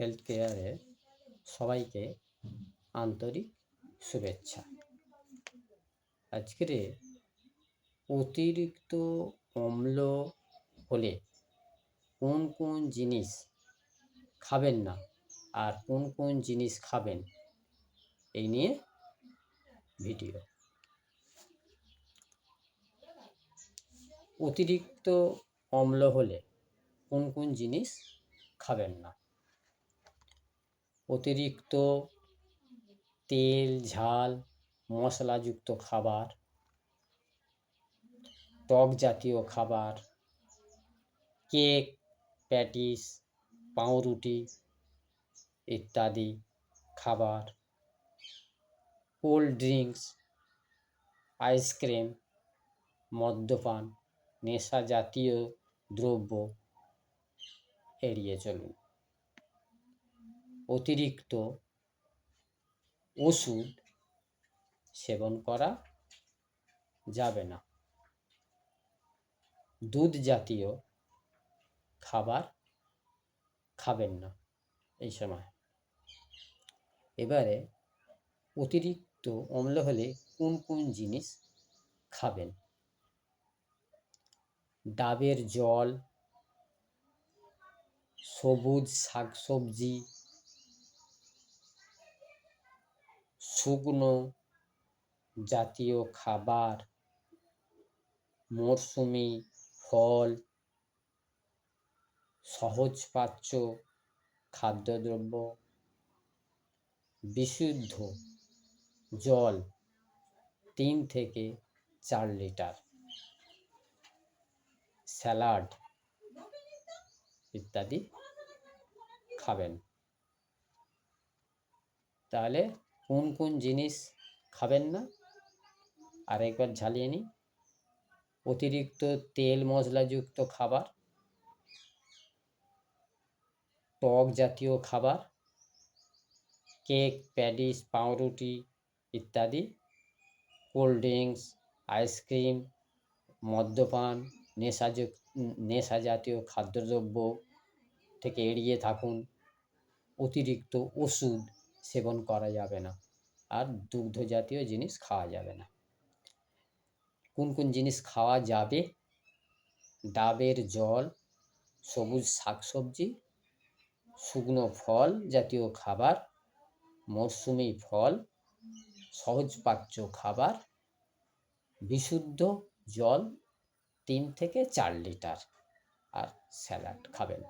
Health কেয়ারে সবাইকে আন্তরিক শুভেচ্ছা। আজকের অতিরিক্ত অম্ল হলে কোন কোন জিনিস খাবেন না আর কোন কোন জিনিস খাবেন এই নিয়ে ভিডিও। অতিরিক্ত অম্ল হলে কোন কোন জিনিস খাবেন না? অতিরিক্ত তেল, ঝাল, মশলাযুক্ত খাবার, টক জাতীয় খাবার, কেক, প্যাটিস, পাউরুটি ইত্যাদি খাবার, কোল্ড ড্রিঙ্কস, আইসক্রিম, মদ্যপান, নেশা জাতীয় দ্রব্য এড়িয়ে চলুন। অতিরিক্ত ওষুধ সেবন করা যাবে না। দুধ জাতীয় খাবার খাবেন না এই সময়। এবারে অতিরিক্ত অম্ল হলে কোন কোন জিনিস খাবেন? ডাবের জল, সবুজ শাকসবজি, শুকনো জাতীয় খাবার, মরশুমি ফল, সহজপাচ্য খাদ্যদ্রব্য, বিশুদ্ধ জল 3 থেকে 4 লিটার, স্যালাড ইত্যাদি খাবেন। তাহলে কোন কোন জিনিস খাবেন না আরেকবার ঝালিয়ে নিই। অতিরিক্ত তেল মশলাযুক্ত খাবার, টক জাতীয় খাবার, কেক, প্যাটিস, পাউরুটি ইত্যাদি, কোল্ড ড্রিঙ্কস, আইসক্রিম, মদ্যপান, নেশা জাতীয় খাদ্যদ্রব্য থেকে এড়িয়ে থাকুন। অতিরিক্ত ওষুধ সেবন করা যাবে না, আর দুগ্ধ জাতীয় জিনিস খাওয়া যাবে না। কোন কোন জিনিস খাওয়া যাবে? ডাবের জল, সবুজ শাকসবজি, শুকনো ফল জাতীয় খাবার, মরশুমি ফল, সহজপাচ্য খাবার, বিশুদ্ধ জল 3 থেকে 4 লিটার, আর স্যালাড খাবেন।